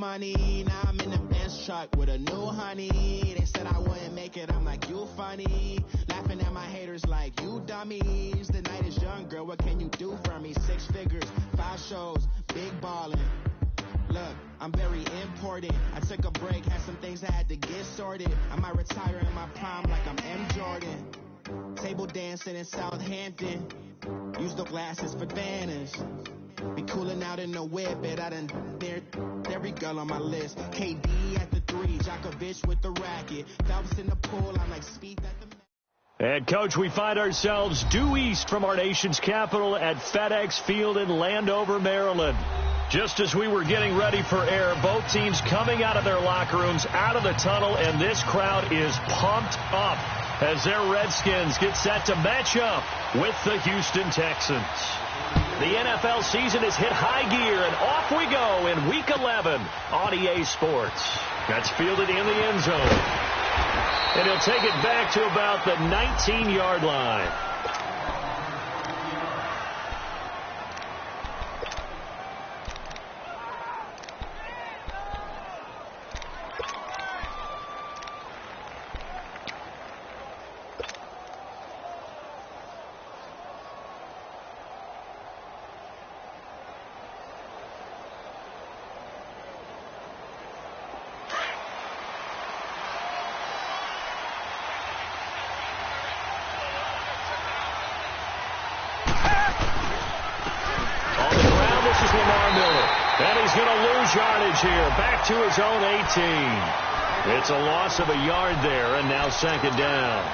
money. Now I'm in the Benz truck with a new honey. They said I wouldn't make it. I'm like, you funny. Laughing at my haters like, you dummies. The night is young, girl. What can you do for me? 6 figures, 5 shows, big ballin'. Look, I'm very important. I took a break, had some things I had to get sorted. I might retire in my prime like I'm M. Jordan. Table dancing in Southampton. Use the glasses for Vanish. Be cooling out in the whip, but I done every girl on my list. KD at the 3, Djokovic with the racket. Phelps in the pool, I'm like Speed at the... And, Coach, we find ourselves due east from our nation's capital at FedEx Field in Landover, Maryland. Just as we were getting ready for air, both teams coming out of their locker rooms, out of the tunnel, and this crowd is pumped up as their Redskins get set to match up with the Houston Texans. The NFL season has hit high gear, and off we go in Week 11 on EA Sports. That's fielded in the end zone. And he'll take it back to about the 19-yard line. Here, back to his own 18. It's a loss of a yard there, and now 2nd down.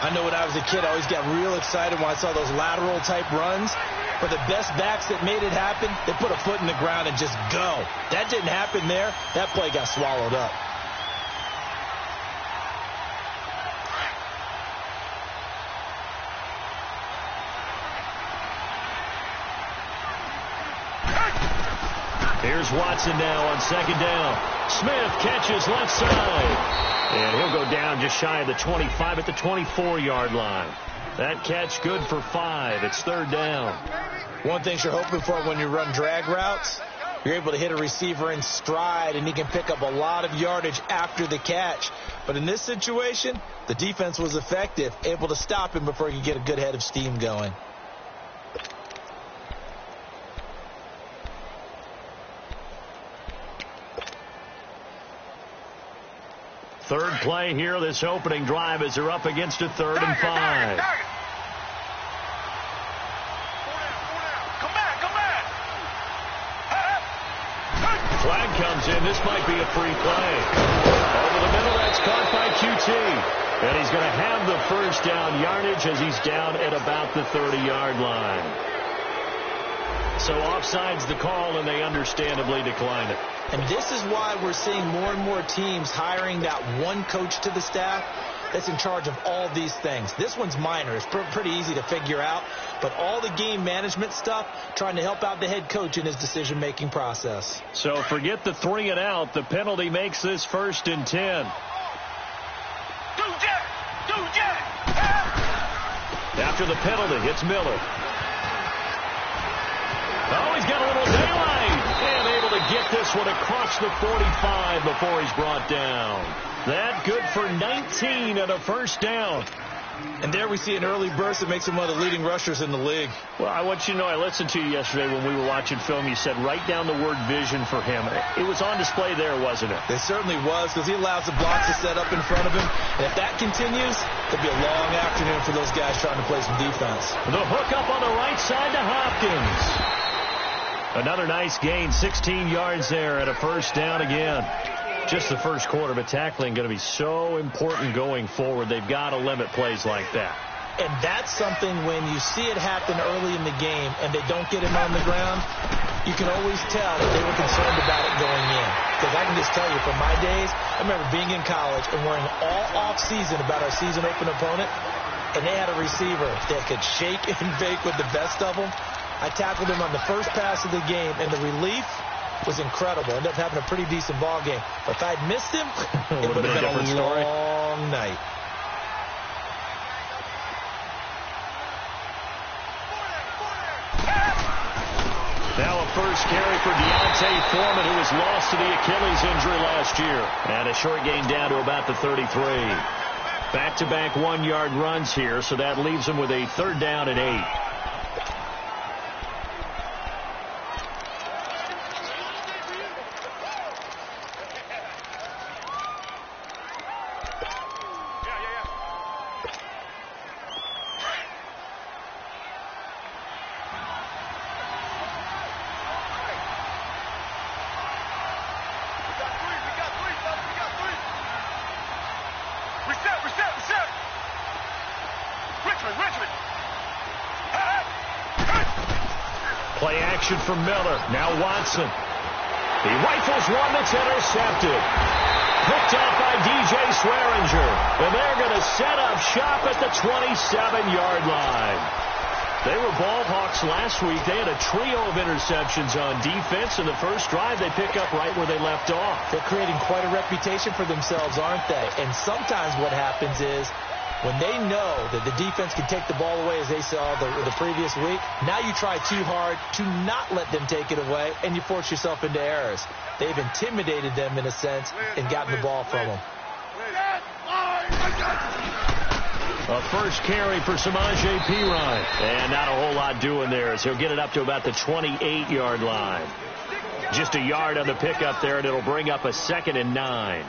I know when I was a kid, I always got real excited when I saw those lateral-type runs. But the best backs that made it happen, they put a foot in the ground and just go. That didn't happen there. That play got swallowed up. Here's Watson now on 2nd down. Smith catches left side. And he'll go down just shy of the 25 at the 24-yard line. That catch good for 5. It's 3rd down. One thing you're hoping for when you run drag routes, you're able to hit a receiver in stride, and he can pick up a lot of yardage after the catch. But in this situation, the defense was effective, able to stop him before he could get a good head of steam going. Third play here, this opening drive, as they're up against a 3rd and 5. Flag comes in. This might be a free play. Over the middle, that's caught by QT. And he's going to have the first down yardage as he's down at about the 30-yard line. So offside's the call, and they understandably decline it. And this is why we're seeing more and more teams hiring that one coach to the staff that's in charge of all these things. This one's minor. It's pretty easy to figure out. But all the game management stuff, trying to help out the head coach in his decision-making process. So forget the 3 and out. The penalty makes this 1st and 10. After the penalty, it's Miller. Oh, he's got a little daylight. And able to get this one across the 45 before he's brought down. That good for 19 and a 1st down. And there we see an early burst that makes him one of the leading rushers in the league. Well, I want you to know, I listened to you yesterday when we were watching film. You said write down the word vision for him. It was on display there, wasn't it? It certainly was, because he allows the blocks to set up in front of him. And if that continues, it'll be a long afternoon for those guys trying to play some defense. The hook up on the right side to Hopkins. Another nice gain, 16 yards there and a 1st down again. Just the first quarter, but tackling going to be so important going forward. They've got to limit plays like that. And that's something when you see it happen early in the game and they don't get him on the ground, you can always tell that they were concerned about it going in. Because I can just tell you from my days, I remember being in college and worrying all off-season about our season-open opponent, and they had a receiver that could shake and bake with the best of them. I tackled him on the first pass of the game, and the relief was incredible. Ended up having a pretty decent ball game. But if I'd missed him, it would have been a long night. Now a first carry for Deontay Foreman, who was lost to the Achilles injury last year. And a short gain down to about the 33. Back-to-back one-yard runs here, so that leaves him with a 3rd down and 8. Play action from Miller. Now Watson. He rifles one that's intercepted. Picked off by DJ Swearinger. And they're going to set up shop at the 27-yard line. They were ball hawks last week. They had a trio of interceptions on defense. In the first drive, they pick up right where they left off. They're creating quite a reputation for themselves, aren't they? And sometimes what happens is, when they know that the defense can take the ball away, as they saw the previous week, now you try too hard to not let them take it away, and you force yourself into errors. They've intimidated them, in a sense, and gotten the ball from them. A first carry for Samaje Perine. And not a whole lot doing there, as he'll get it up to about the 28-yard line. Just a yard on the pickup there, and it'll bring up a 2nd and 9.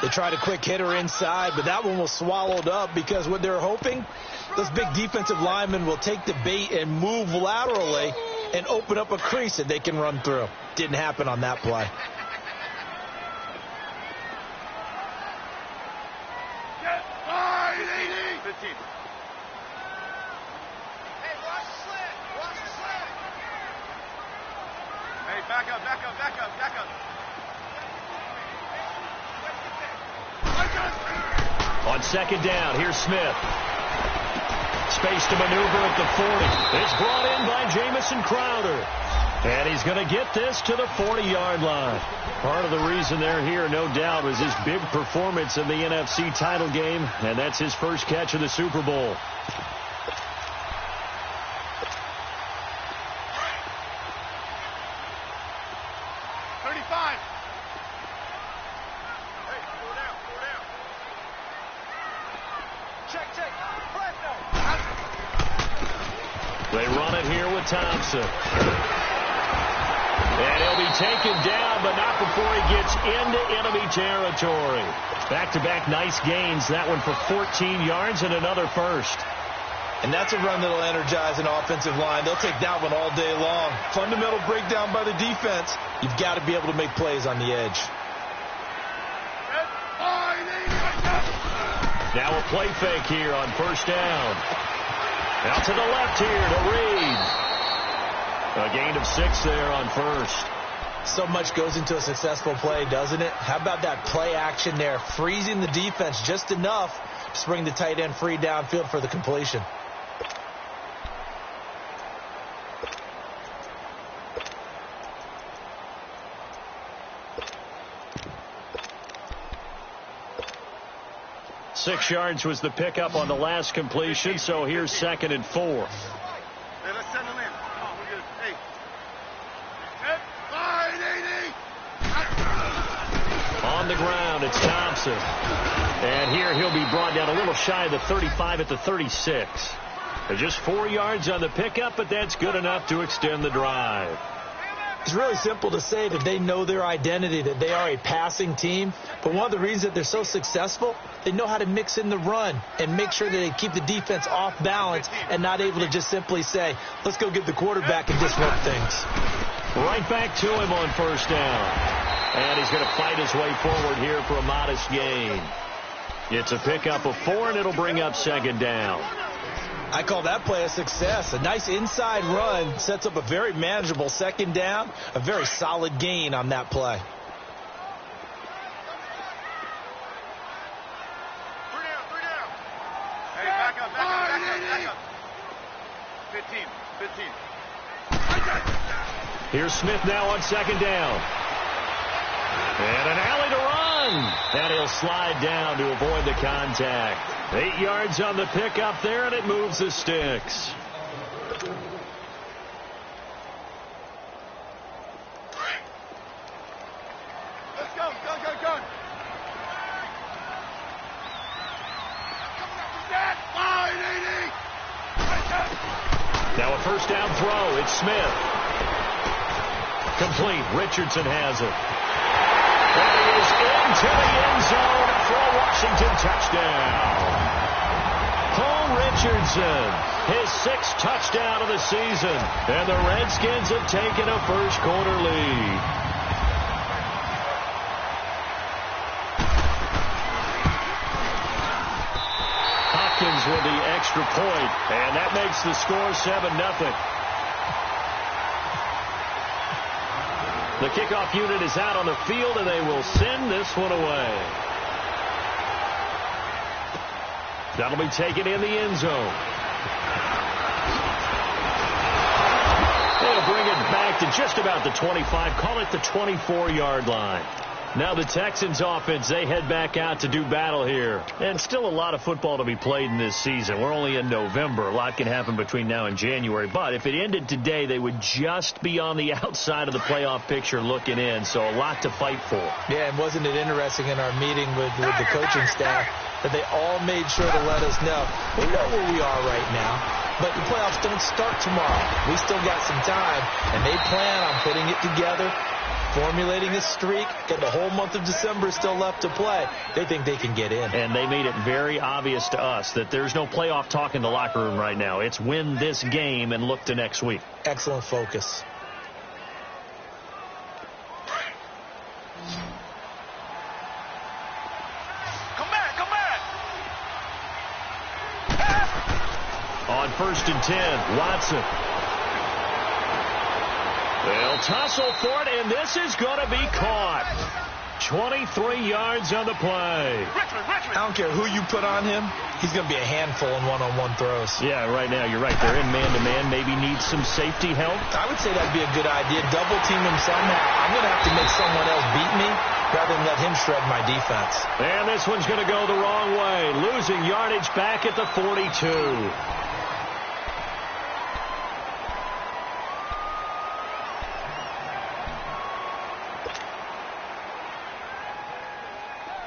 They tried a quick hitter inside, but that one was swallowed up because what they're hoping, those big defensive linemen will take the bait and move laterally and open up a crease that they can run through. Didn't happen on that play. Back up. On 2nd down, here's Smith. Space to maneuver at the 40. It's brought in by Jamison Crowder. And he's going to get this to the 40-yard line. Part of the reason they're here, no doubt, was his big performance in the NFC title game, and that's his first catch of the Super Bowl. They run it here with Thompson. And he'll be taken down, but not before he gets into enemy territory. Back-to-back nice gains. That one for 14 yards and another first. And that's a run that'll energize an offensive line. They'll take that one all day long. Fundamental breakdown by the defense. You've got to be able to make plays on the edge. Now a play fake here on 1st down. Out to the left here to Reed. A gain of 6 there on 1st. So much goes into a successful play, doesn't it? How about that play action there? Freezing the defense just enough to bring the tight end free downfield for the completion. Six yards was the pickup on the last completion, so here's 2nd and 4. Hey, let's settle in. Come on, we're good. Hey. On the ground, it's Thompson. And here he'll be brought down a little shy of the 35 at the 36. Just 4 yards on the pickup, but that's good enough to extend the drive. It's really simple to say that they know their identity, that they are a passing team. But one of the reasons that they're so successful, they know how to mix in the run and make sure that they keep the defense off balance and not able to just simply say, let's go get the quarterback and disrupt things. Right back to him on 1st down. And he's going to fight his way forward here for a modest gain. It's a pickup of 4, and it'll bring up 2nd down. I call that play a success. A nice inside run sets up a very manageable 2nd down. A very solid gain on that play. Three down. Hey, back up. 15. Here's Smith now on 2nd down. And an alley to run. And he'll slide down to avoid the contact. 8 yards on the pickup there, and it moves the sticks. Let's go, go, go, go. Now a first down throw. It's Smith. Complete. Richardson has it. That is into the end zone for a Washington touchdown. Paul Richardson, his 6th touchdown of the season, and the Redskins have taken a first-quarter lead. Hopkins with the extra point, and that makes the score 7-0. The kickoff unit is out on the field, and they will send this one away. That'll be taken in the end zone. They'll bring it back to just about the 25, call it the 24-yard line. Now the Texans offense, they head back out to do battle here. And still a lot of football to be played in this season. We're only in November. A lot can happen between now and January. But if it ended today, they would just be on the outside of the playoff picture looking in. So a lot to fight for. Yeah, and wasn't it interesting in our meeting with the coaching staff that they all made sure to let us know, we know where we are right now, but the playoffs don't start tomorrow. We still got some time, and they plan on putting it together, formulating a streak, and the whole month of December is still left to play. They think they can get in. And they made it very obvious to us that there's no playoff talk in the locker room right now. It's win this game and look to next week. Excellent focus. On 1st and 10, Watson. They'll tussle for it, and this is going to be caught. 23 yards on the play. I don't care who you put on him. He's going to be a handful in one-on-one throws. Yeah, right now, you're right. They're in man-to-man. Maybe need some safety help. I would say that'd be a good idea. Double team him somehow. I'm going to have to make someone else beat me rather than let him shred my defense. And this one's going to go the wrong way. Losing yardage back at the 42.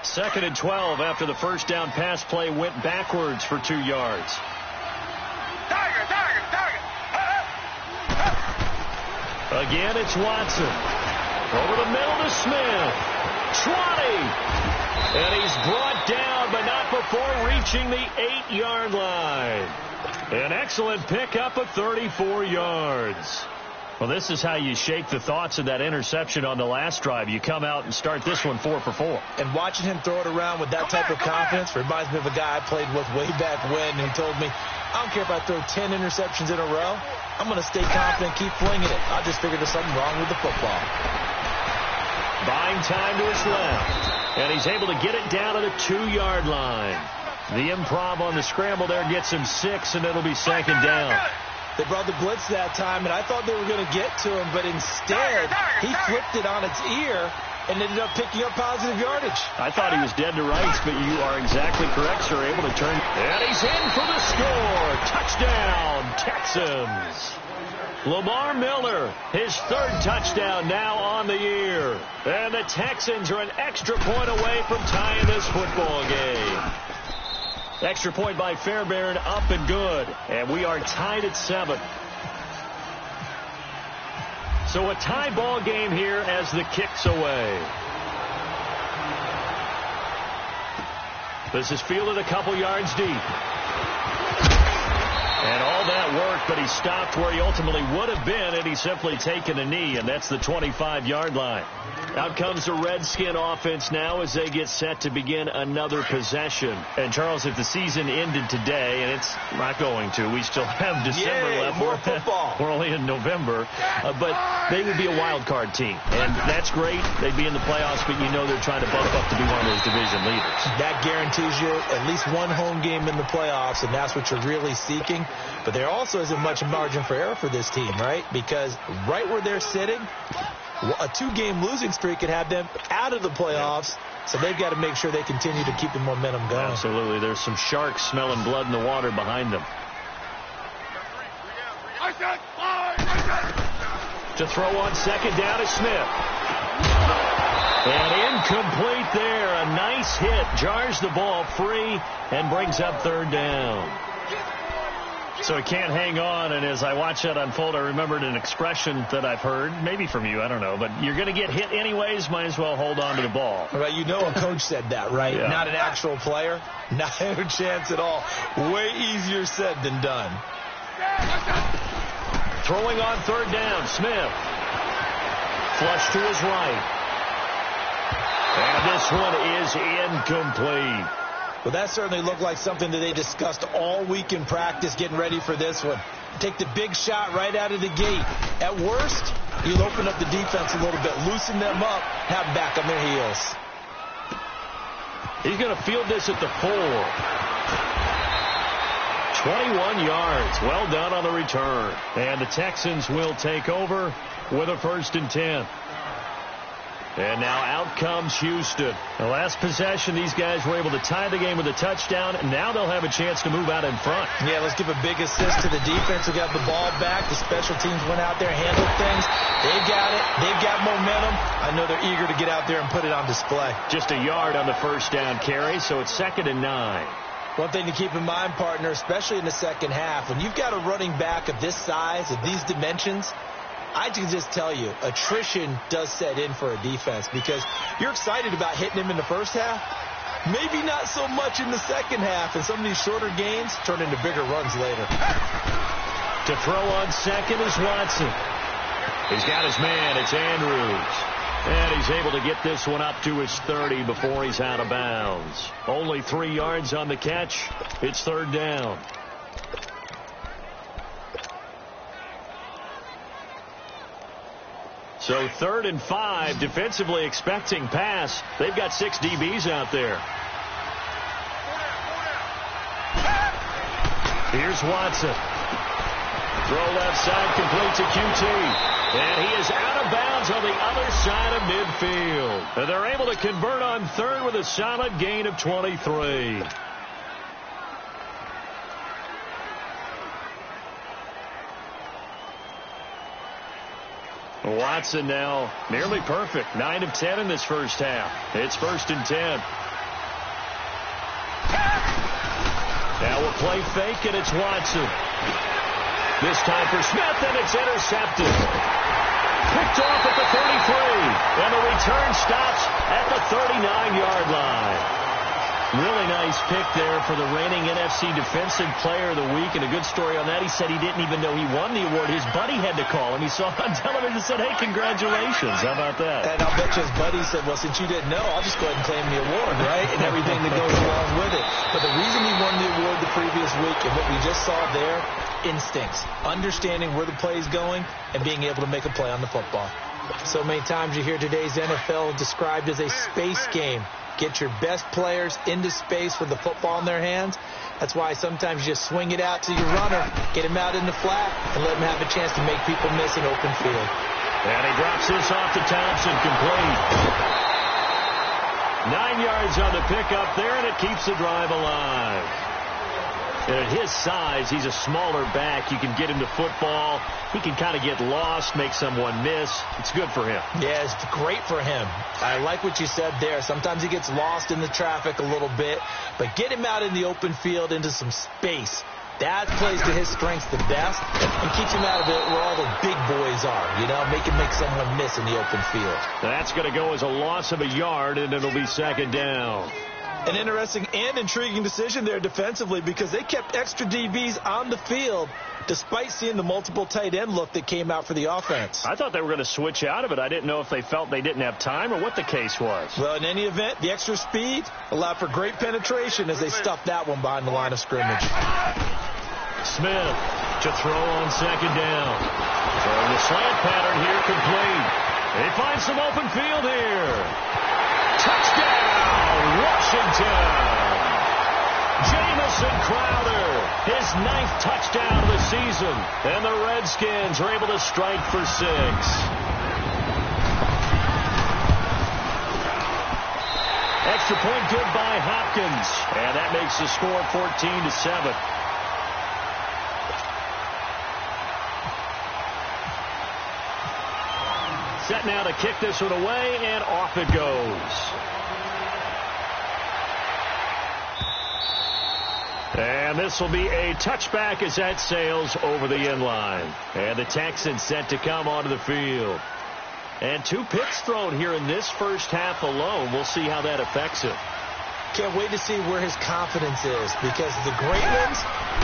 Second and 12 after the first down pass play went backwards for 2 yards. Tiger. Again, it's Watson. Over the middle to Smith. 20. And he's brought down, but not before reaching the 8-yard line. An excellent pickup of 34 yards. Well, this is how you shake the thoughts of that interception on the last drive. You come out and start this one 4 for 4. And watching him throw it around with that type of confidence reminds me of a guy I played with way back when who told me, I don't care if I throw 10 interceptions in a row. I'm going to stay confident, keep flinging it. I just figured there's something wrong with the football. Buying time to his left. And he's able to get it down to the 2-yard line. The improv on the scramble there gets him 6, and it'll be second down. They brought the blitz that time, and I thought they were going to get to him, but instead, he flipped it on its ear and ended up picking up positive yardage. I thought he was dead to rights, but you are exactly correct, sir. Able to turn. And he's in for the score. Touchdown, Texans. Lamar Miller, his 3rd touchdown now on the year. And the Texans are an extra point away from tying this football game. Extra point by Fairbairn, up and good. And we are tied at 7. So a tie ball game here as the kick's away. This is fielded a couple yards deep. And all that worked, but he stopped where he ultimately would have been had he simply taken a knee, and that's the 25-yard line. Out comes the Redskin offense now as they get set to begin another possession. And, Charles, if the season ended today, and it's not going to, we still have December left. More football. We're only in November. But they would be a wild card team. And that's great. They'd be in the playoffs, but you know they're trying to bump up to be one of those division leaders. That guarantees you at least one home game in the playoffs, and that's what you're really seeking. But there also isn't much margin for error for this team, right? Because right where they're sitting, a 2-game losing streak could have them out of the playoffs, so they've got to make sure they continue to keep the momentum going. Absolutely. There's some sharks smelling blood in the water behind them. To throw on second down is Smith. And Incomplete there. A nice hit. Jars the ball free and brings up third down. So he can't hang on, and as I watch that unfold, I remembered an expression that I've heard, maybe from you, I don't know, but you're going to get hit anyways, might as well hold on to the ball. Right, you know a coach said that, right? Yeah. Not an actual player. Not a chance at all. Way easier said than done. Throwing on third down, Smith. Flush to his right. And this one is incomplete. Well, that certainly looked like something that they discussed all week in practice getting ready for this one. Take the big shot right out of the gate. At worst, you'll open up the defense a little bit, loosen them up, have them back on their heels. He's going to field this at the 4. 21 yards. Well done on the return. And the Texans will take over with a 1st and 10. And now out comes Houston. The last possession, these guys were able to tie the game with a touchdown, and now they'll have a chance to move out in front. Yeah, let's give a big assist to the defense who got the ball back. The special teams went out there, handled things. They got it. They've got momentum. I know they're eager to get out there and put it on display. Just a yard on the first down carry, so it's 2nd and 9. One thing to keep in mind, partner, especially in the second half, when you've got a running back of this size, of these dimensions, I can just tell you, attrition does set in for a defense because you're excited about hitting him in the first half. Maybe not so much in the second half, and some of these shorter gains turn into bigger runs later. To throw on second is Watson. He's got his man. It's Andrews. And he's able to get this one up to his 30 before he's out of bounds. Only 3 yards on the catch. It's 3rd down. So 3rd and 5, defensively expecting pass. They've got 6 DBs out there. Here's Watson. Throw left side, complete to QT. And he is out of bounds on the other side of midfield. And they're able to convert on 3rd with a solid gain of 23. Watson now nearly perfect. 9 of 10 in this first half. It's 1st and 10. Now we'll play fake, and it's Watson. This time for Smith, and it's intercepted. Picked off at the 33, and the return stops at the 39-yard line. Really nice pick there for the reigning NFC Defensive Player of the Week, and a good story on that. He said he didn't even know he won the award. His buddy had to call him. He saw it on television and said, hey, congratulations. How about that? And I'll bet you his buddy said, well, since you didn't know, I'll just go ahead and claim the award, right? And everything that goes along with it. But the reason he won the award the previous week and what we just saw there, instincts, understanding where the play is going and being able to make a play on the football. So many times you hear today's NFL described as a space game. Get your best players into space with the football in their hands. That's why sometimes you just swing it out to your runner, get him out in the flat, and let him have a chance to make people miss an open field. And he drops this off to Thompson, complete. 9 yards on the pickup there, and it keeps the drive alive. And at his size, he's a smaller back. You can get him to football. He can kind of get lost, make someone miss. It's good for him. Yeah, it's great for him. I like what you said there. Sometimes he gets lost in the traffic a little bit, but get him out in the open field into some space. That plays to his strengths the best and keeps him out of it where all the big boys are, you know, make someone miss in the open field. That's going to go as a loss of a yard, and it'll be 2nd down. An interesting and intriguing decision there defensively because they kept extra DBs on the field despite seeing the multiple tight end look that came out for the offense. I thought they were going to switch out of it. I didn't know if they felt they didn't have time or what the case was. Well, in any event, the extra speed allowed for great penetration as they stuffed that one behind the line of scrimmage. Smith to throw on 2nd down. Throwing the slant pattern here complete. He finds some open field here. Touchdown, Washington. Jamison Crowder, his 9th touchdown of the season. And the Redskins are able to strike for 6. Extra point good by Hopkins. And that makes the score 14-7. Set now to kick this one away, and off it goes. And this will be a touchback as that sails over the end line. And the Texans set to come onto the field. And 2 picks thrown here in this first half alone. We'll see how that affects him. Can't wait to see where his confidence is, because the great ones,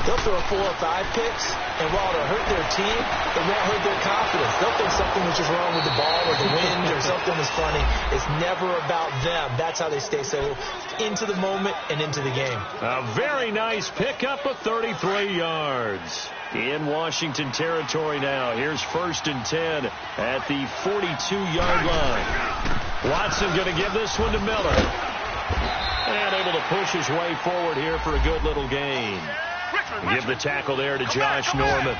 they'll throw 4 or 5 picks, and while it'll hurt their team, it won't hurt their confidence. They'll think something was just wrong with the ball or the wind or something was funny. It's never about them. That's how they stay so into the moment and into the game. A very nice pickup of 33 yards. In Washington territory now. Here's 1st and 10 at the 42-yard line. Watson going to give this one to Miller. And able to push his way forward here for a good little gain. Give the tackle there to Josh Norman.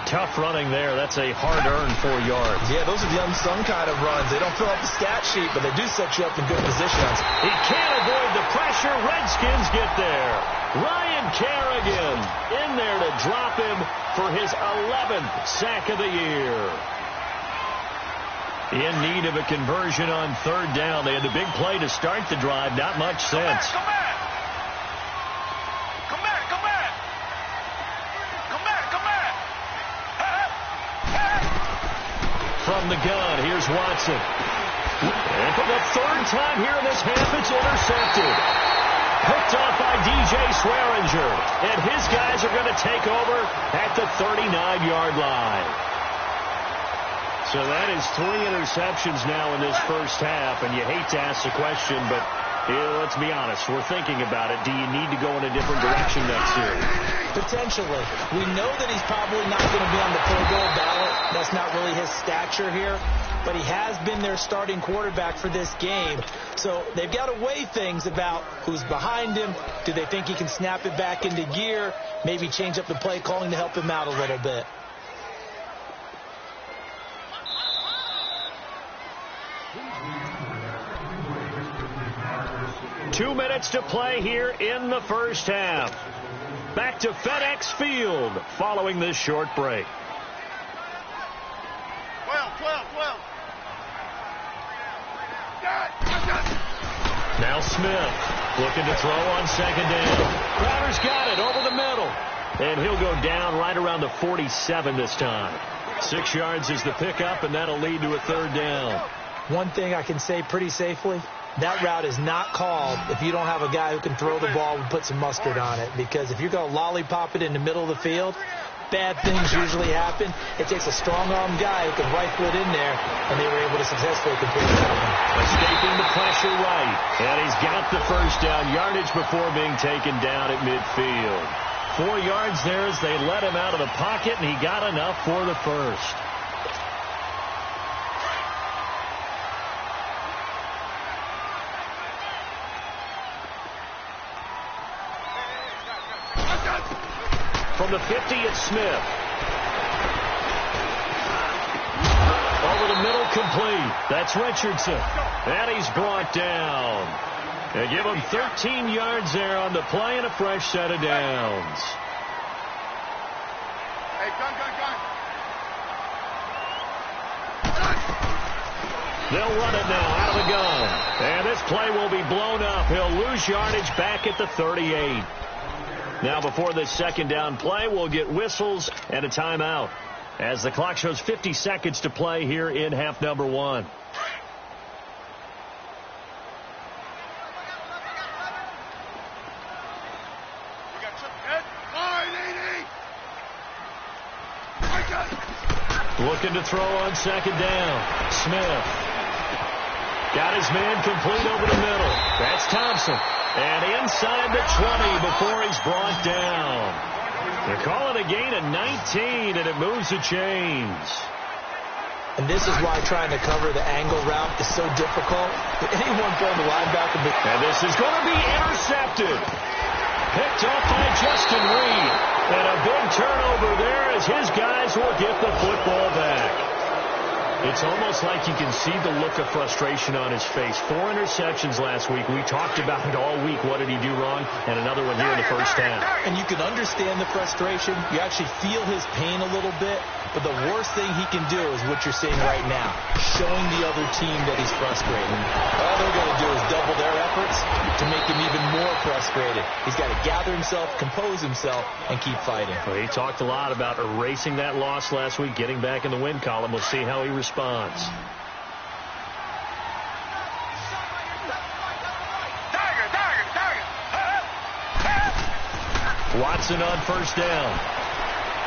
Tough running there. That's a hard-earned 4 yards. Yeah, those are the unsung kind of runs. They don't fill up the stat sheet, but they do set you up in good positions. He can't avoid the pressure. Redskins get there. Ryan Kerrigan in there to drop him for his 11th sack of the year. In need of a conversion on 3rd down. They had the big play to start the drive. Not much sense. Come back. From the gun, here's Watson. And for the 3rd time here in this half, it's intercepted. Picked off by DJ Swearinger. And his guys are going to take over at the 39-yard line. So that is 3 interceptions now in this first half, and you hate to ask the question, but let's be honest, we're thinking about it. Do you need to go in a different direction next year? Potentially. We know that he's probably not going to be on the Pro Bowl ballot. That's not really his stature here, but he has been their starting quarterback for this game. So they've got to weigh things about who's behind him. Do they think he can snap it back into gear? Maybe change up the play calling to help him out a little bit. 2 minutes to play here in the first half. Back to FedEx Field following this short break. 12. Now Smith looking to throw on 2nd down. Crowder's got it over the middle. And he'll go down right around the 47 this time. 6 yards is the pickup, and that'll lead to a 3rd down. One thing I can say pretty safely, that route is not called if you don't have a guy who can throw the ball and put some mustard on it. Because if you're going to lollipop it in the middle of the field, bad things usually happen. It takes a strong-arm guy who can rifle it in there, and they were able to successfully complete that one. Escaping the pressure right. And he's got the 1st down yardage before being taken down at midfield. 4 yards there as they let him out of the pocket, and he got enough for the 1st. From the 50, it's Smith. Over the middle, complete. That's Richardson. And he's brought down. They give him 13 yards there on the play and a fresh set of downs. Hey, gun. They'll run it now out of the gun. And this play will be blown up. He'll lose yardage back at the 38. Now before this 2nd down play, we'll get whistles and a timeout as the clock shows 50 seconds to play here in half number 1. Looking to throw on 2nd down. Smith. Got his man complete over the middle. That's Thompson. And inside the 20 before he's brought down. They're calling a gain of 19, and it moves the chains. And this is why trying to cover the angle route is so difficult. Anyone from the linebacker. And this is going to be intercepted. Picked off by Justin Reed. And a big turnover there as his guys will get the football back. It's almost like you can see the look of frustration on his face. 4 interceptions last week. We talked about it all week. What did he do wrong? And another one here in the first half. And you can understand the frustration. You actually feel his pain a little bit. But the worst thing he can do is what you're seeing right now, showing the other team that he's frustrated. All they're going to do is double their efforts to make him even more frustrated. He's got to gather himself, compose himself, and keep fighting. Well, he talked a lot about erasing that loss last week, getting back in the win column. We'll see how he responds. Watson on first down.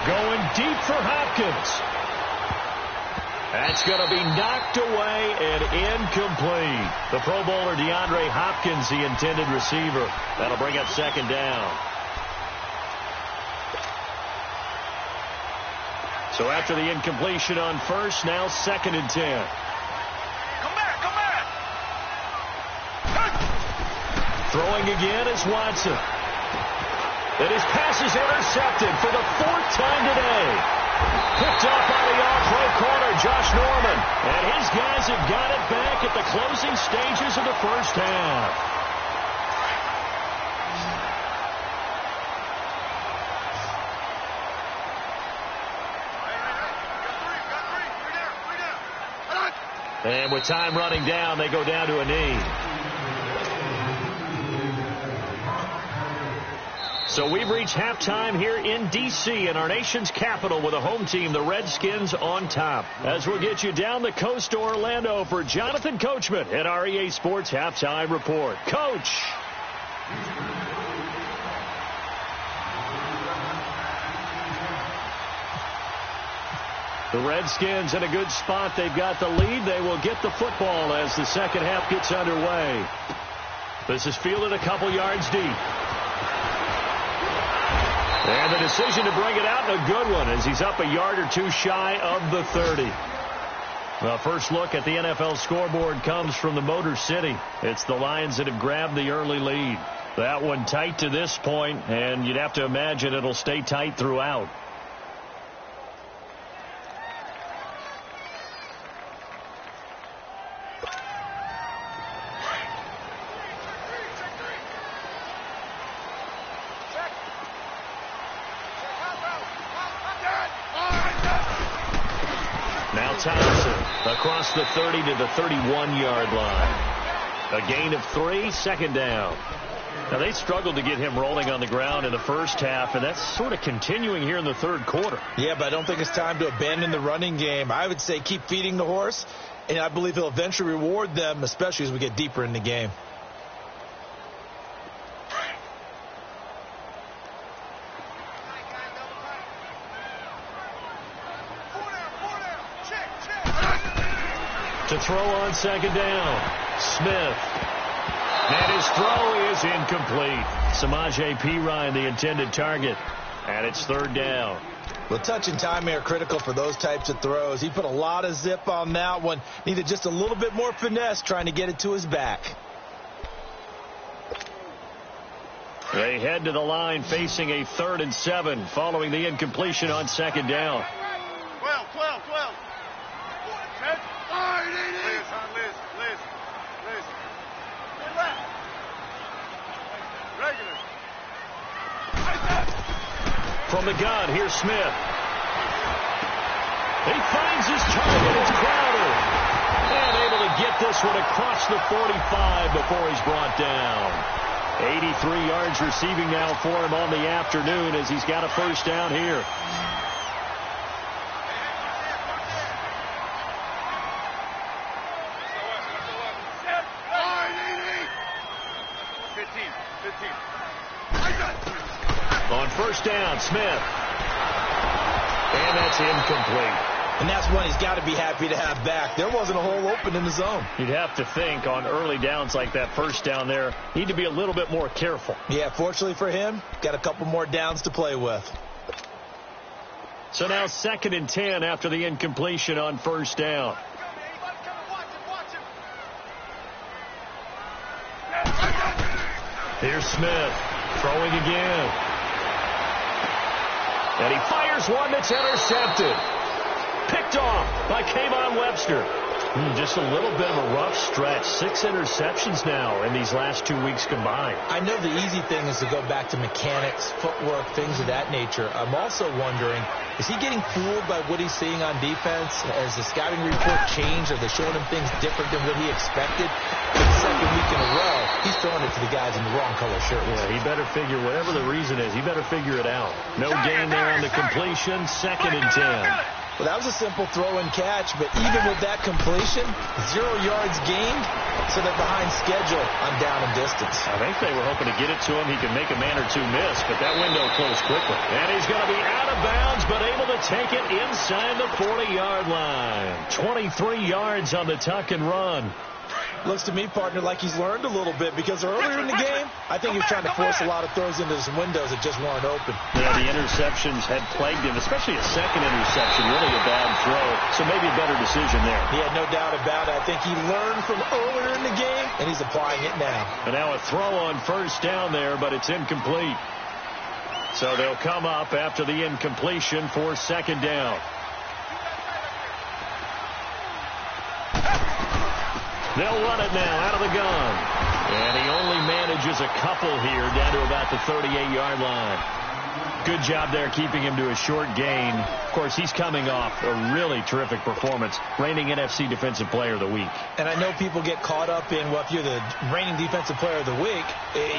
Going deep for Hopkins. That's going to be knocked away and incomplete. The Pro Bowler DeAndre Hopkins, the intended receiver. That'll bring up second down. So after the incompletion on first, now 2nd and 10. Come back! Throwing again is Watson. And his pass is intercepted for the 4th time today. Picked off by the all-pro corner, Josh Norman. And his guys have got it back at the closing stages of the first half. And with time running down, they go down to a knee. So we've reached halftime here in D.C. in our nation's capital with a home team, the Redskins, on top. As we'll get you down the coast to Orlando for Jonathan Coachman at our EA Sports Halftime Report. Coach! The Redskins in a good spot. They've got the lead. They will get the football as the second half gets underway. This is fielded a couple yards deep. And the decision to bring it out, and a good one, as he's up a yard or two shy of the 30. Well, first look at the NFL scoreboard comes from the Motor City. It's the Lions that have grabbed the early lead. That one tight to this point, and you'd have to imagine it'll stay tight throughout. Across the 30 to the 31-yard line. A gain of 3, second down. Now, they struggled to get him rolling on the ground in the first half, and that's sort of continuing here in the third quarter. Yeah, but I don't think it's time to abandon the running game. I would say keep feeding the horse, and I believe he'll eventually reward them, especially as we get deeper in the game. To throw on second down, Smith. And his throw is incomplete. Samaje Perine, the intended target. And it's third down. Well, touch and time are critical for those types of throws. He put a lot of zip on that one. Needed just a little bit more finesse trying to get it to his back. They head to the line facing a 3rd and 7 following the incompletion on second down. 12. From the gun, here's Smith. He finds his target. It's Crowder. And able to get this one across the 45 before he's brought down. 83 yards receiving now for him on the afternoon as he's got a first down here. On first down, Smith. And that's incomplete. And that's one he's got to be happy to have back. There wasn't a hole open in the zone. You'd have to think on early downs like that first down there, need to be a little bit more careful. Yeah, fortunately for him, got a couple more downs to play with. So now 2nd and 10 after the incompletion on first down. Here's Smith throwing again. And he fires one that's intercepted. Picked off by Kayvon Webster. Just a little bit of a rough stretch. 6 interceptions now in these last 2 weeks combined. I know the easy thing is to go back to mechanics, footwork, things of that nature. I'm also wondering, is he getting fooled by what he's seeing on defense? Has the scouting report changed? Are they showing him things different than what he expected? For the second week in a row, he's throwing it to the guys in the wrong color shirts. Yeah, he better figure, whatever the reason is, he better figure it out. No gain there on the completion, 2nd and 10. Well, that was a simple throw and catch, but even with that completion, 0 yards gained, so they're behind schedule on down and distance. I think they were hoping to get it to him. He could make a man or two miss, but that window closed quickly. And he's going to be out of bounds, but able to take it inside the 40-yard line. 23 yards on the tuck and run. Looks to me, partner, like he's learned a little bit, because earlier in the game, I think he was trying to force a lot of throws into some windows that just weren't open. Yeah, the interceptions had plagued him, especially a second interception, really a bad throw. So maybe a better decision there. He had no doubt about it. I think he learned from earlier in the game, and he's applying it now. And now a throw on first down there, but it's incomplete. So they'll come up after the incompletion for 2nd down. They'll run it now out of the gun. And he only manages a couple here down to about the 38-yard line. Good job there keeping him to a short gain. Of course, he's coming off a really terrific performance, reigning NFC Defensive Player of the Week. And I know people get caught up in, well, if you're the reigning Defensive Player of the Week,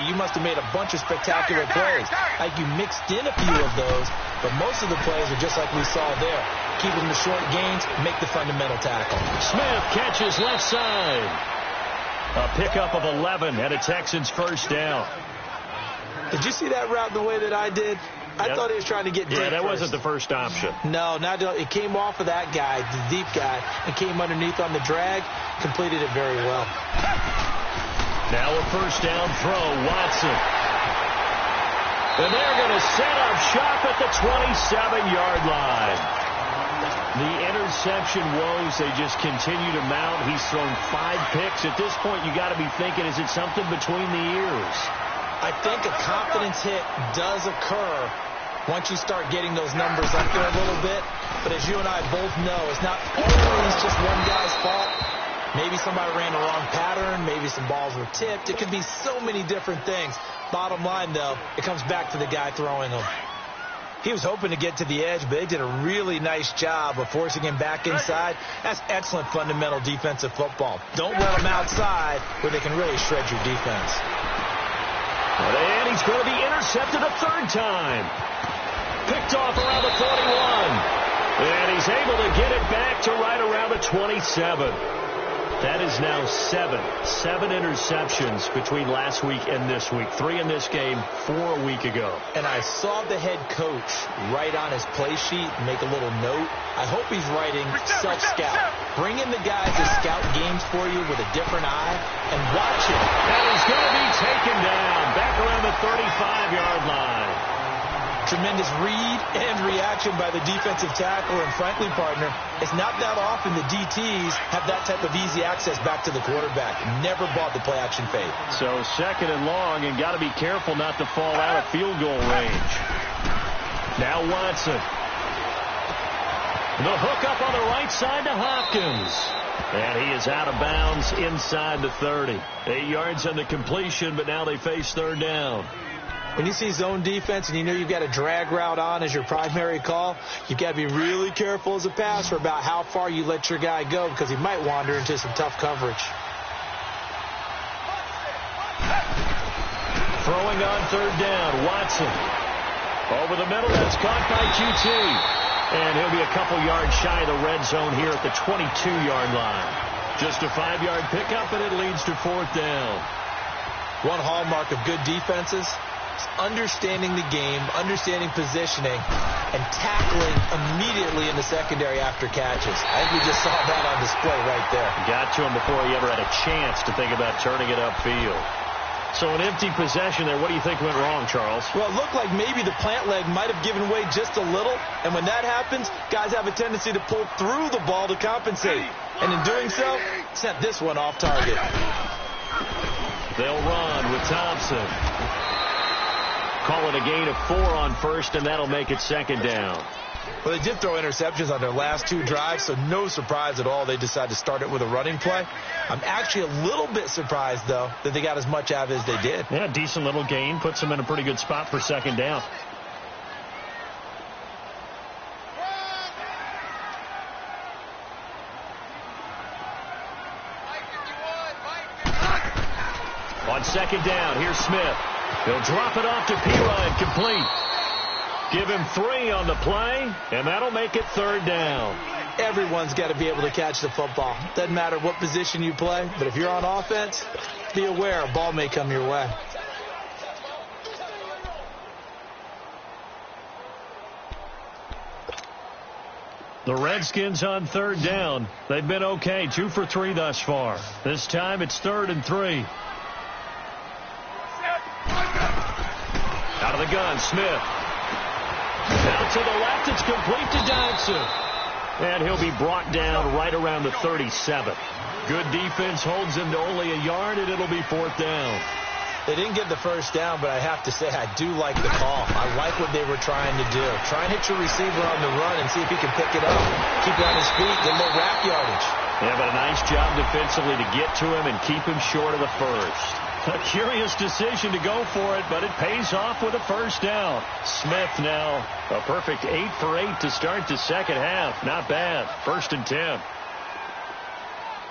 you must have made a bunch of spectacular plays. Like you mixed in a few of those, but most of the plays are just like we saw there. Keep them to short gains, make the fundamental tackle. Smith catches left side. A pickup of 11 and a Texans first down. Did you see that route the way that I did? I thought he was trying to get deep. Yeah, that first. wasn't the first option. No, it came off of that guy, the deep guy, and came underneath on the drag, completed it very well. Now a first down throw, Watson. And they're going to set up shop at the 27-yard line. The interception woes, they just continue to mount. He's thrown 5 picks. At this point, you got to be thinking, is it something between the ears? I think a confidence hit does occur once you start getting those numbers up there a little bit. But as you and I both know, it's not always just one guy's fault. Maybe somebody ran the wrong pattern. Maybe some balls were tipped. It could be so many different things. Bottom line, though, it comes back to the guy throwing them. He was hoping to get to the edge, but they did a really nice job of forcing him back inside. That's excellent fundamental defensive football. Don't let him outside where they can really shred your defense. And he's going to be intercepted a 3rd time. Picked off around the 41. And he's able to get it back to right around the 27. That is now 7 interceptions between last week and this week. 3 in this game, 4 a week ago. And I saw the head coach write on his play sheet, make a little note. I hope he's writing self-scout. Bring in the guys to scout games for you with a different eye and watch it. And he's going to be taken down back around the 35-yard line. Tremendous read and reaction by the defensive tackle, and frankly, partner, it's not that often the DTs have that type of easy access back to the quarterback. Never bought the play-action fade. So 2nd and long, and got to be careful not to fall out of field goal range. Now Watson. The hook up on the right side to Hopkins. And he is out of bounds inside the 30. 8 yards on the completion, but now they face 3rd down. When you see zone defense and you know you've got a drag route on as your primary call, you've got to be really careful as a passer about how far you let your guy go, because he might wander into some tough coverage. Throwing on 3rd down, Watson. Over the middle, that's caught by QT. And he'll be a couple yards shy of the red zone here at the 22-yard line. Just a 5-yard pickup, and it leads to 4th down. One hallmark of good defenses is understanding the game, understanding positioning, and tackling immediately in the secondary after catches. I think we just saw that on display right there. Got to him before he ever had a chance to think about turning it upfield. So an empty possession there. What do you think went wrong, Charles? Well, it looked like maybe the plant leg might have given way just a little. And when that happens, guys have a tendency to pull through the ball to compensate. And in doing so, sent this one off target. They'll run with Thompson. Call it a gain of 4 on first, and that'll make it 2nd down. Well, they did throw interceptions on their last 2 drives, so no surprise at all they decided to start it with a running play. I'm actually a little bit surprised, though, that they got as much out of it as they did. Yeah, decent little gain. Puts them in a pretty good spot for second down. On second down, here's Smith. He'll drop it off to Pirine, complete. Give him 3 on the play, and that'll make it third down. Everyone's got to be able to catch the football. Doesn't matter what position you play, but if you're on offense, be aware a ball may come your way. The Redskins on third down. They've been okay, 2 for 3 thus far. This time it's 3rd and 3. Out of the gun, Smith. Out to the left, it's complete to Dodson. And he'll be brought down right around the 37. Good defense holds him to only a yard, and it'll be 4th down. They didn't get the first down, but I have to say I do like the call. I like what they were trying to do. Try and hit your receiver on the run and see if he can pick it up. Keep it on his feet, get a little rack yardage. Yeah, but a nice job defensively to get to him and keep him short of the first. A curious decision to go for it, but it pays off with a first down. Smith now a perfect 8 for 8 to start the second half. Not bad. 1st and 10.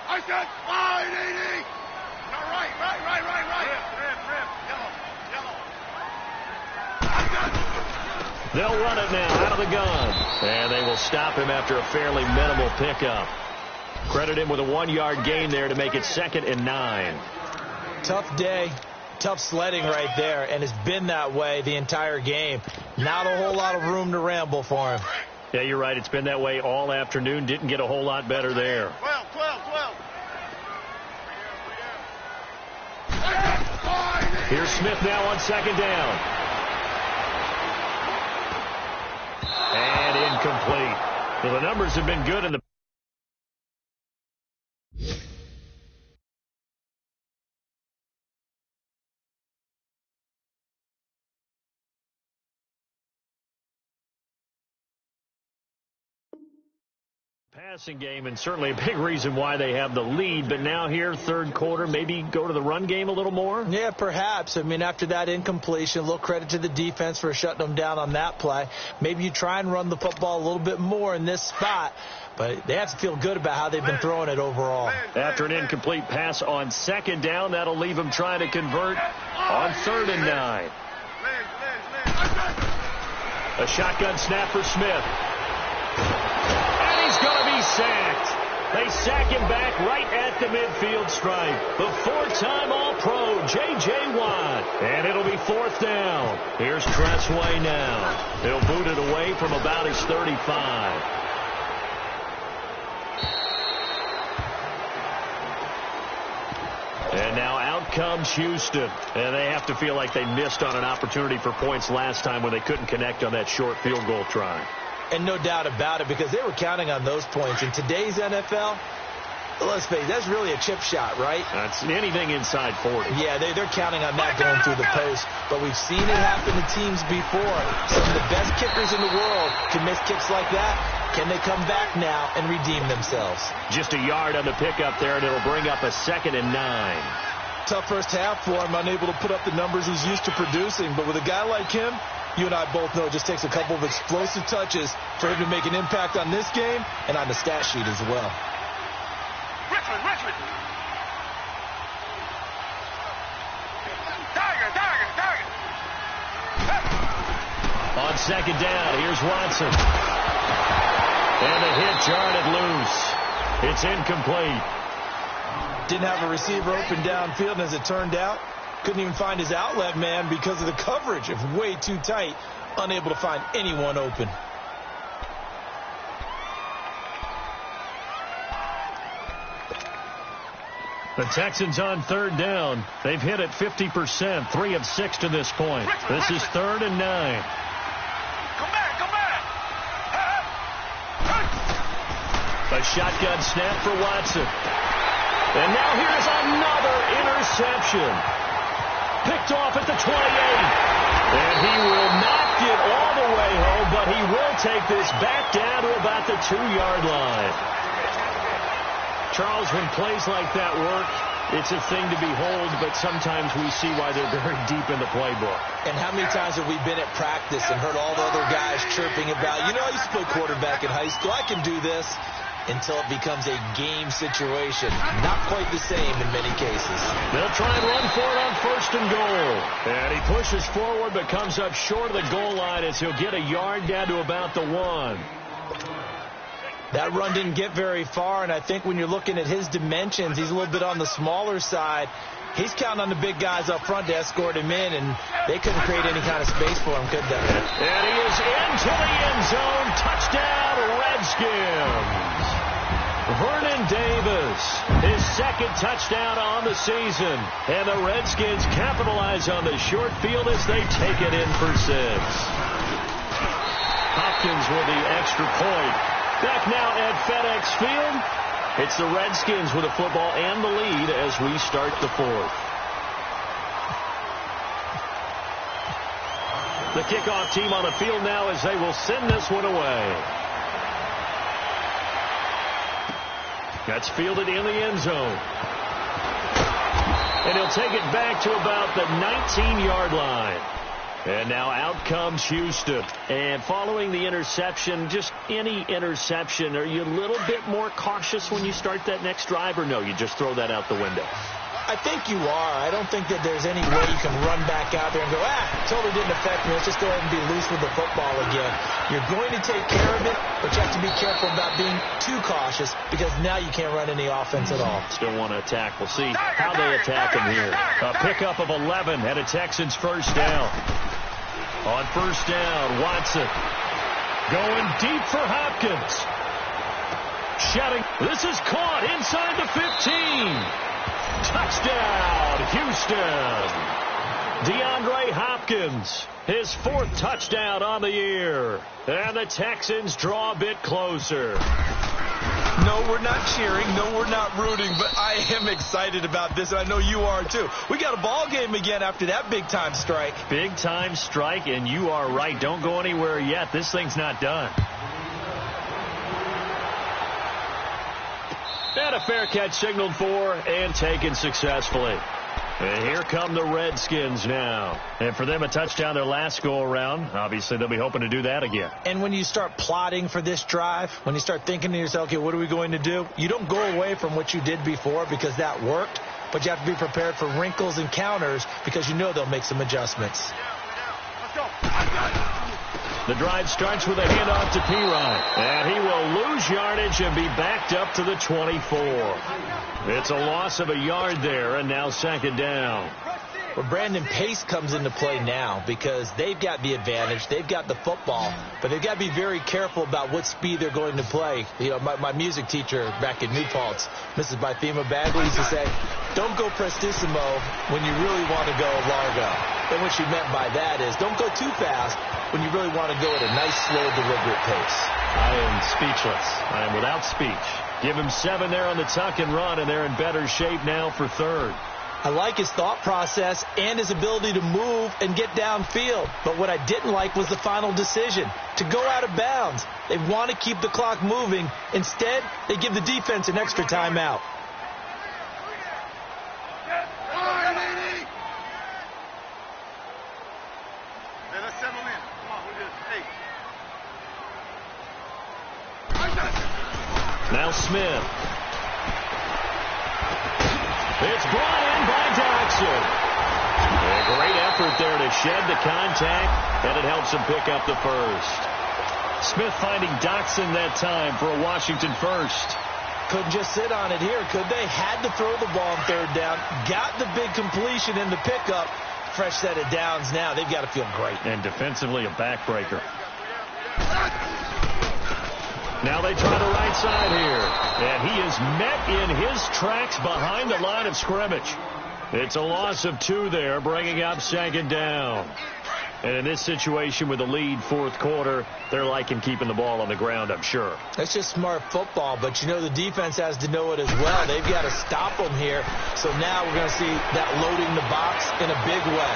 I said wide 80. No, right. Yellow. They'll run it now out of the gun. And they will stop him after a fairly minimal pickup. Credit him with a 1-yard gain there to make it 2nd and 9. Tough day, tough sledding right there, and it's been that way the entire game. Not a whole lot of room to ramble for him. Yeah, you're right. It's been that way all afternoon. Didn't get a whole lot better there. 12. Here's Smith now on second down. And incomplete. Well, the numbers have been good in the passing game, and certainly a big reason why they have the lead. But now here, 3rd quarter, maybe go to the run game a little more? Yeah, perhaps. I mean, after that incompletion, a little credit to the defense for shutting them down on that play. Maybe you try and run the football a little bit more in this spot, but they have to feel good about how they've been throwing it overall. After an incomplete pass on second down, that'll leave them trying to convert on 3rd and 9. A shotgun snap for Smith. He's going to be sacked. They sack him back right at the midfield stripe. The 4-time All-Pro, J.J. Watt. And it'll be 4th down. Here's Tressway now. He'll boot it away from about his 35. And now out comes Houston. And they have to feel like they missed on an opportunity for points last time when they couldn't connect on that short field goal try. And no doubt about it, because they were counting on those points. In today's NFL, let's face it, that's really a chip shot, right? That's anything inside 40. Yeah, they're counting on that going through the post. But we've seen it happen to teams before. Some of the best kickers in the world can miss kicks like that. Can they come back now and redeem themselves? Just a yard on the pickup there, and it'll bring up a 2nd and 9. Tough first half for him, unable to put up the numbers he's used to producing. But with a guy like him, you and I both know it just takes a couple of explosive touches for him to make an impact on this game and on the stat sheet as well. Richmond. Target. On second down, here's Watson. And the hit jarred loose. It's incomplete. Didn't have a receiver open downfield, and as it turned out, couldn't even find his outlet man because of the coverage. It was way too tight, unable to find anyone open. The Texans on third down. They've hit it 50%, 3 of 6 to this point. This is 3rd and 9. Come back. A shotgun snap for Watson. And now here's another interception. Picked off at the 28. And he will not get all the way home, but he will they'll take this back down to about the 2-yard line. Charles, when plays like that work, it's a thing to behold, but sometimes we see why they're very deep in the playbook. And how many times have we been at practice and heard all the other guys chirping about, I used to play quarterback in high school, I can do this, until it becomes a game situation. Not quite the same in many cases. They'll try and run for it on 1st and goal. And he pushes forward but comes up short of the goal line as he'll get a yard down to about the 1. That run didn't get very far, and I think when you're looking at his dimensions, he's a little bit on the smaller side. He's counting on the big guys up front to escort him in, and they couldn't create any kind of space for him, could they? And he is into the end zone. Touchdown, Redskins. Vernon Davis, his 2nd touchdown on the season. And the Redskins capitalize on the short field as they take it in for 6. Hopkins with the extra point. Back now at FedEx Field. It's the Redskins with the football and the lead as we start the 4th. The kickoff team on the field now as they will send this one away. That's fielded in the end zone. And he'll take it back to about the 19-yard line. And now out comes Houston. And following the interception, just any interception, are you a little bit more cautious when you start that next drive, or no, you just throw that out the window? I think you are. I don't think that there's any way you can run back out there and go, totally didn't affect me. Let's just go ahead and be loose with the football again. You're going to take care of it, but you have to be careful about being too cautious because now you can't run any offense at all. Still want to attack. We'll see how they attack him here. A pickup of 11 at a Texans 1st down. On 1st down, Watson going deep for Hopkins. Shouting, this is caught inside the 15. Touchdown, Houston. DeAndre Hopkins, his 4th touchdown on the year. And the Texans draw a bit closer. No, we're not cheering. No, we're not rooting. But I am excited about this, and I know you are too. We got a ball game again after that big-time strike. Big-time strike, and you are right. Don't go anywhere yet. This thing's not done. And a fair catch signaled for and taken successfully. And here come the Redskins now. And for them, a touchdown their last go-around. Obviously, they'll be hoping to do that again. And when you start plotting for this drive, when you start thinking to yourself, okay, what are we going to do? You don't go away from what you did before because that worked, but you have to be prepared for wrinkles and counters because you know they'll make some adjustments. The drive starts with a handoff to Pirine. And he will lose yardage and be backed up to the 24. It's a loss of a yard there, and now 2nd down. Well, Brandon, pace comes into play now because they've got the advantage. They've got the football, but they've got to be very careful about what speed they're going to play. My music teacher back in New Paltz, Mrs. Bythema Bagley, used to say, don't go prestissimo when you really want to go largo. And what she meant by that is don't go too fast when you really want to go at a nice, slow, deliberate pace. I am speechless. I am without speech. Give him 7 there on the tuck and run, and they're in better shape now for 3rd. I like his thought process and his ability to move and get downfield. But what I didn't like was the final decision, to go out of bounds. They want to keep the clock moving. Instead, they give the defense an extra timeout. Now Smith. It's brought in by Doxson. A great effort there to shed the contact, and it helps him pick up the 1st. Smith finding Doxson that time for a Washington 1st. Couldn't just sit on it here, could they? Had to throw the ball on 3rd down. Got the big completion in the pickup. Fresh set of downs now. They've got to feel great. And defensively a backbreaker. Now they try the right side here. And he is met in his tracks behind the line of scrimmage. It's a loss of 2 there, bringing up 2nd down. And in this situation with the lead 4th quarter, they're liking keeping the ball on the ground, I'm sure. That's just smart football, but you know the defense has to know it as well. They've got to stop them here. So now we're going to see that loading the box in a big way.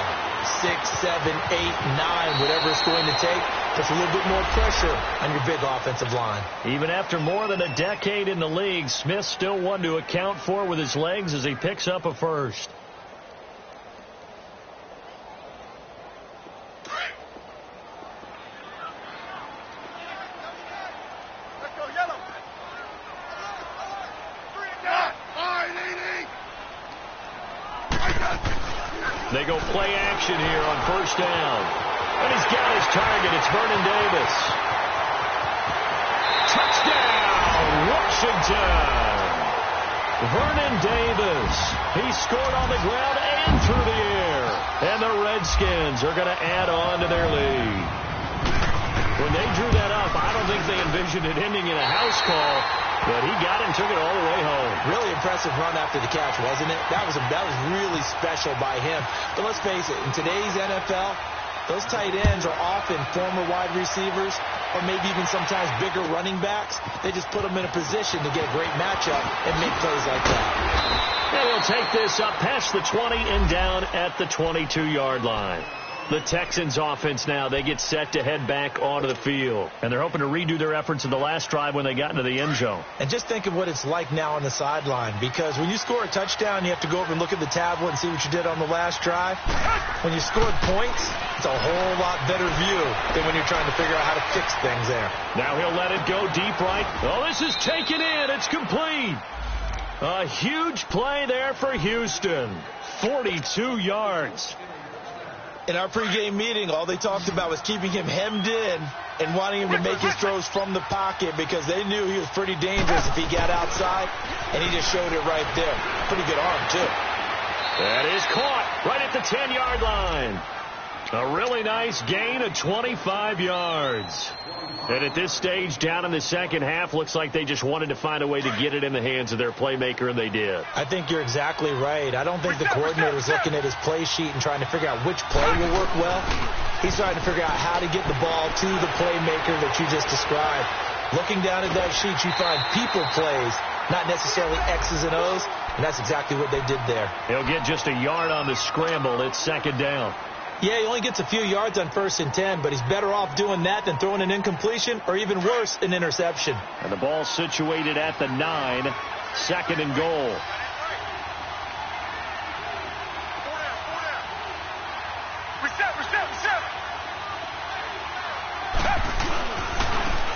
6, 7, 8, 9, whatever it's going to take. Puts a little bit more pressure on your big offensive line. Even after more than a decade in the league, Smith's still one to account for with his legs as he picks up a first. They go play action here on first down. And he's got his target. It's Vernon Davis. Touchdown, Washington. Vernon Davis. He scored on the ground and through the air. And the Redskins are going to add on to their lead. When they drew that up, I don't think they envisioned it ending in a house call. But he got it and took it all the way home. Really impressive run after the catch, wasn't it? That was really special by him. But let's face it, in today's NFL, those tight ends are often former wide receivers or maybe even sometimes bigger running backs. They just put them in a position to get a great matchup and make plays like that. And he'll take this up past the 20 and down at the 22-yard line. The Texans offense now, they get set to head back onto the field. And they're hoping to redo their efforts in the last drive when they got into the end zone. And just think of what it's like now on the sideline, because when you score a touchdown, you have to go over and look at the tablet and see what you did on the last drive. When you scored points, it's a whole lot better view than when you're trying to figure out how to fix things there. Now he'll let it go deep right. Oh, this is taken in. It's complete. A huge play there for Houston. 42 yards. In our pregame meeting, all they talked about was keeping him hemmed in and wanting him to make his throws from the pocket because they knew he was pretty dangerous if he got outside, and he just showed it right there. Pretty good arm, too. That is caught right at the 10-yard line. A really nice gain of 25 yards. And at this stage, down in the second half, looks like they just wanted to find a way to get it in the hands of their playmaker, and they did. I think you're exactly right. I don't think the coordinator's looking at his play sheet and trying to figure out which play will work well. He's trying to figure out how to get the ball to the playmaker that you just described. Looking down at that sheet, you find people plays, not necessarily X's and O's, and that's exactly what they did there. He'll get just a yard on the scramble. It's second down. Yeah, he only gets a few yards on 1st and 10, but he's better off doing that than throwing an incompletion or even worse, an interception. And the ball situated at the 9, second and goal. Reset.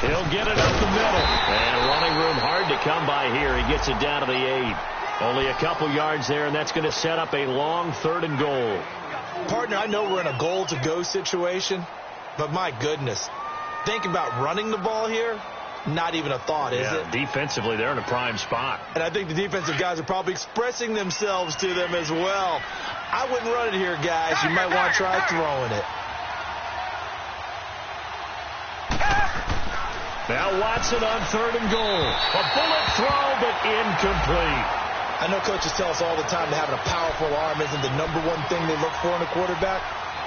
He'll get it up the middle. And running room hard to come by here. He gets it down to the 8. Only a couple yards there, and that's going to set up a long 3rd and goal. Partner, I know we're in a goal-to-go situation, but my goodness, think about running the ball here. Not even a thought, is it? Defensively, they're in a prime spot. And I think the defensive guys are probably expressing themselves to them as well. I wouldn't run it here, guys. You might want to try throwing it. Now Watson on 3rd and goal. A bullet throw, but incomplete. I know coaches tell us all the time that having a powerful arm isn't the #1 thing they look for in a quarterback.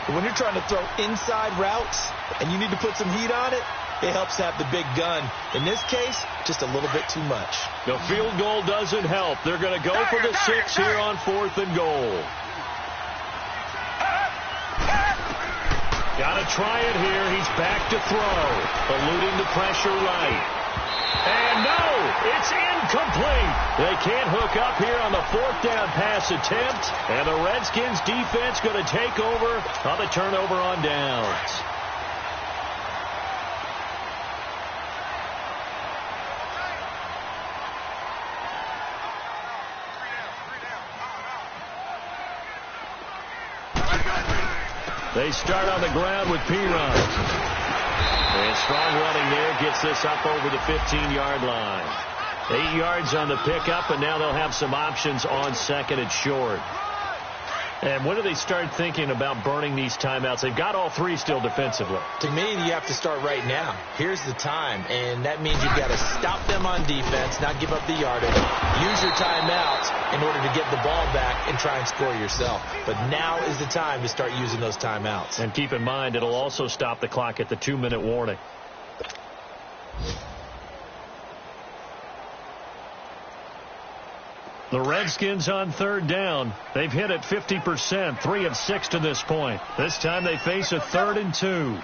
But when you're trying to throw inside routes and you need to put some heat on it, it helps to have the big gun. In this case, just a little bit too much. The field goal doesn't help. They're going to go for the 6 here on 4th and goal. Got to try it here. He's back to throw. Eluding the pressure right. And no, it's incomplete. They can't hook up here on the 4th down pass attempt. And the Redskins defense going to take over on the turnover on downs. They start on the ground with Piron. And strong running there gets this up over the 15-yard line. 8 yards on the pickup, and now they'll have some options on 2nd and short. And when do they start thinking about burning these timeouts? They've got all 3 still defensively. To me, you have to start right now. Here's the time, and that means you've got to stop them on defense, not give up the yardage. Use your timeouts in order to get the ball back and try and score yourself. But now is the time to start using those timeouts. And keep in mind, it'll also stop the clock at the 2-minute warning. The Redskins on 3rd down. They've hit it 50%, 3 of 6 to this point. This time they face a 3rd and 2.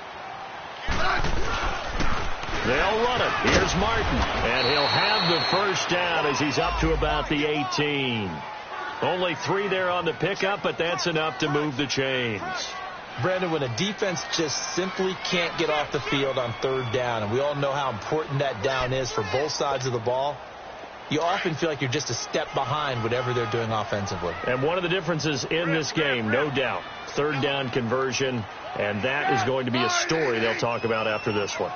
They'll run it. Here's Martin. And he'll have the first down as he's up to about the 18. Only 3 there on the pickup, but that's enough to move the chains. Brandon, when a defense just simply can't get off the field on third down, and we all know how important that down is for both sides of the ball, you often feel like you're just a step behind whatever they're doing offensively. And one of the differences in this game, no doubt, third down conversion, and that is going to be a story they'll talk about after this one.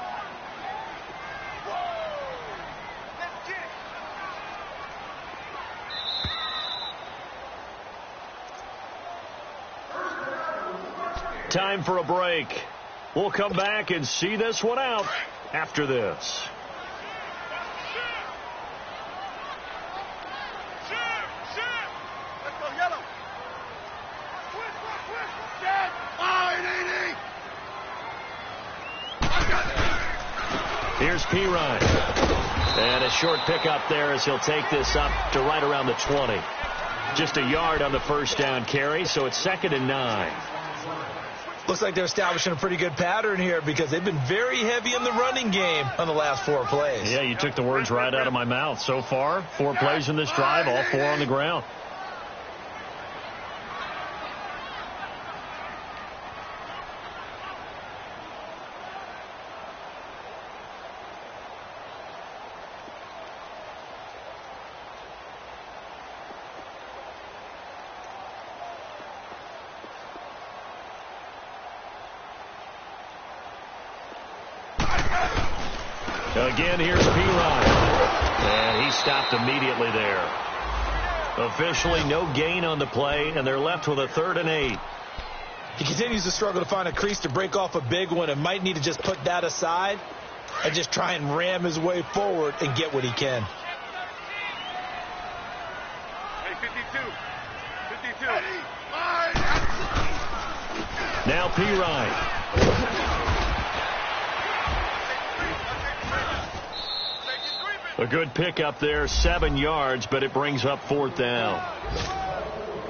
Time for a break. We'll come back and see this one out after this. Here's Pirine. And a short pickup there as he'll take this up to right around the 20. Just a yard on the first down carry, so it's 2nd and 9. Looks like they're establishing a pretty good pattern here because they've been very heavy in the running game on the last 4 plays. Yeah, you took the words right out of my mouth. So far, 4 plays in this drive, all 4 on the ground. Again, here's Pirine. And he stopped immediately there. Officially no gain on the play, and they're left with a 3rd and 8. He continues to struggle to find a crease to break off a big one and might need to just put that aside and just try and ram his way forward and get what he can. Hey, 52. Now Pirine. A good pickup there, 7 yards, but it brings up 4th down.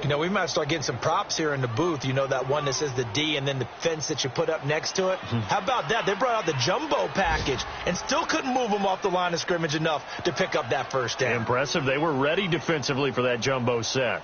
You know, we might start getting some props here in the booth. You know, that one that says the D and then the fence that you put up next to it. How about that? They brought out the jumbo package and still couldn't move them off the line of scrimmage enough to pick up that first down. Impressive. They were ready defensively for that jumbo set.